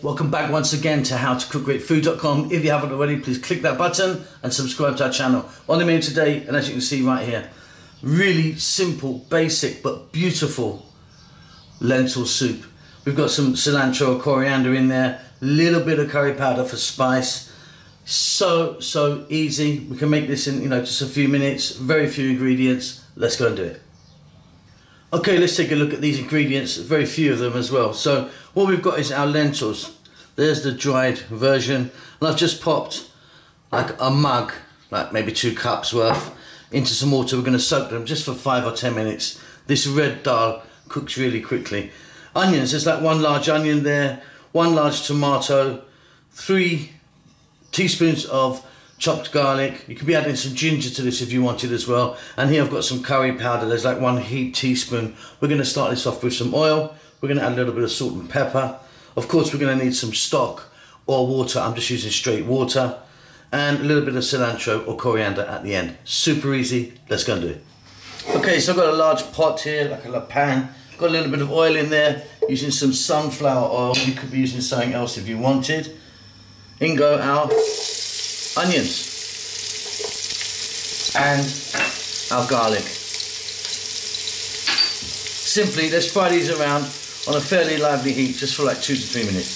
Welcome back once again to howtocookgreatfood.com. If you haven't already, please click that button and subscribe to our channel. On the menu today, and as you can see right here, really simple, basic, but beautiful lentil soup. We've got some cilantro or coriander in there, a little bit of curry powder for spice. So easy. We can make this in just a few minutes, very few ingredients. Let's go and do it. Okay, let's take a look at these ingredients, very few of them as well. So what we've got is our lentils. There's the dried version, and I've just popped like a mug, like maybe 2 cups worth, into some water. We're going to soak them just for 5 or 10 minutes. This red dal cooks really quickly. Onions, there's like 1 large onion there, 1 large tomato, 3 teaspoons of chopped garlic. You could be adding some ginger to this if you wanted as well. And here I've got some curry powder. There's like 1 heaped teaspoon. We're going to start this off with some oil. We're going to add a little bit of salt and pepper. Of course, we're going to need some stock or water. I'm just using straight water. And a little bit of cilantro or coriander at the end. Super easy. Let's go and do it. Okay, so I've got a large pot here, like a pan. Got a little bit of oil in there, using some sunflower oil. You could be using something else if you wanted. In go our onions and our garlic. Simply, let's fry these around on a fairly lively heat, just for like 2 to 3 minutes.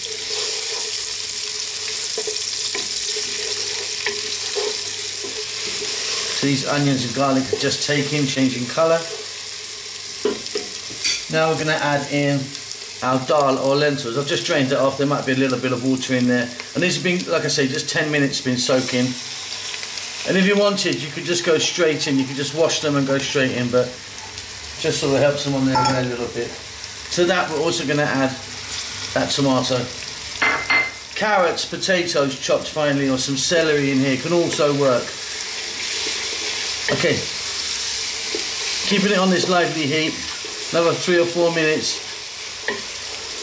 So these onions and garlic are just changing colour. Now we're going to add in our dal or lentils. I've just drained it off. There might be a little bit of water in there. And these have been, like I say, just 10 minutes been soaking. And if you wanted, you could just go straight in. You could just wash them and go straight in, but just sort of helps them on there a little bit. To that, we're also going to add that tomato. Carrots, potatoes chopped finely, or some celery in here can also work. Okay, keeping it on this lively heat, another 3 or 4 minutes.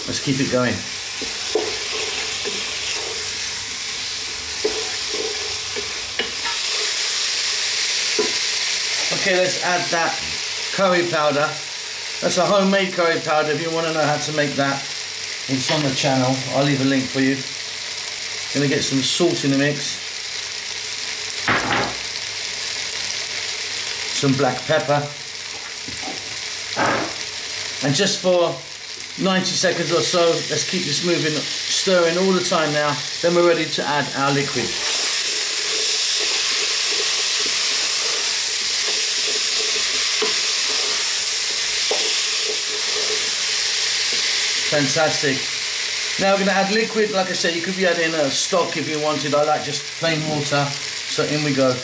Let's keep it going. Okay, let's add that curry powder. That's a homemade curry powder. If you want to know how to make that, it's on the channel. I'll leave a link for you. Gonna get some salt in the mix. Some black pepper. And just for 90 seconds or so, let's keep this moving, stirring all the time now. Then we're ready to add our liquid. Fantastic. Now we're going to add liquid. Like I said, you could be adding a stock if you wanted. I like just plain water. So in we go.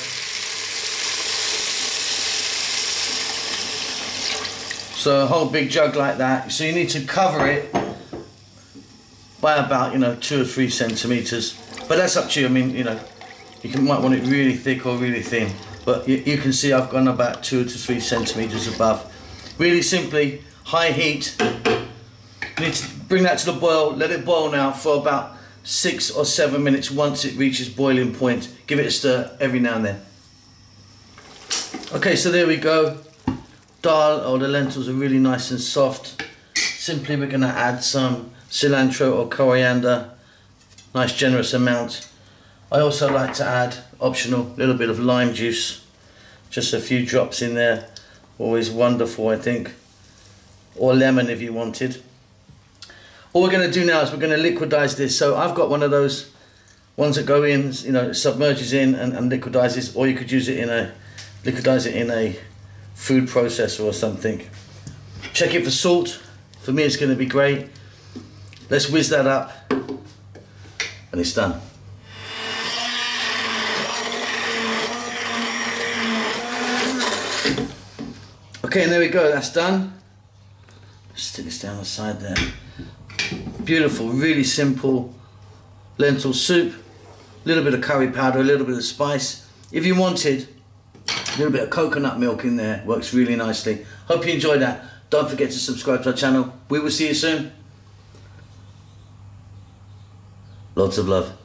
So a whole big jug like that. So you need to cover it by about 2 or 3 centimeters. But that's up to you. I mean, you might want it really thick or really thin. But you can see I've gone about 2 to 3 centimeters above. Really simply, high heat. You need to bring that to the boil. Let it boil now for about 6 or 7 minutes. Once it reaches boiling point, give it a stir every now and then. Okay, so there we go. Dal or the lentils are really nice and soft. Simply we're going to add some cilantro or coriander, nice generous amount. I also like to add, optional, a little bit of lime juice, just a few drops in there, always wonderful I think, or lemon if you wanted. All we're going to do now is we're going to liquidize this. So I've got one of those ones that go in, submerges in and liquidizes, or you could use it liquidize it in a food processor or something. Check it for salt. For me it's going to be great. Let's whiz that up and it's done. Okay, and there we go, that's done. Stick this down the side there. Beautiful, really simple lentil soup. A little bit of curry powder, a little bit of spice. If you wanted, a little bit of coconut milk in there, works really nicely. Hope you enjoyed that. Don't forget to subscribe to our channel. We will see you soon. Lots of love.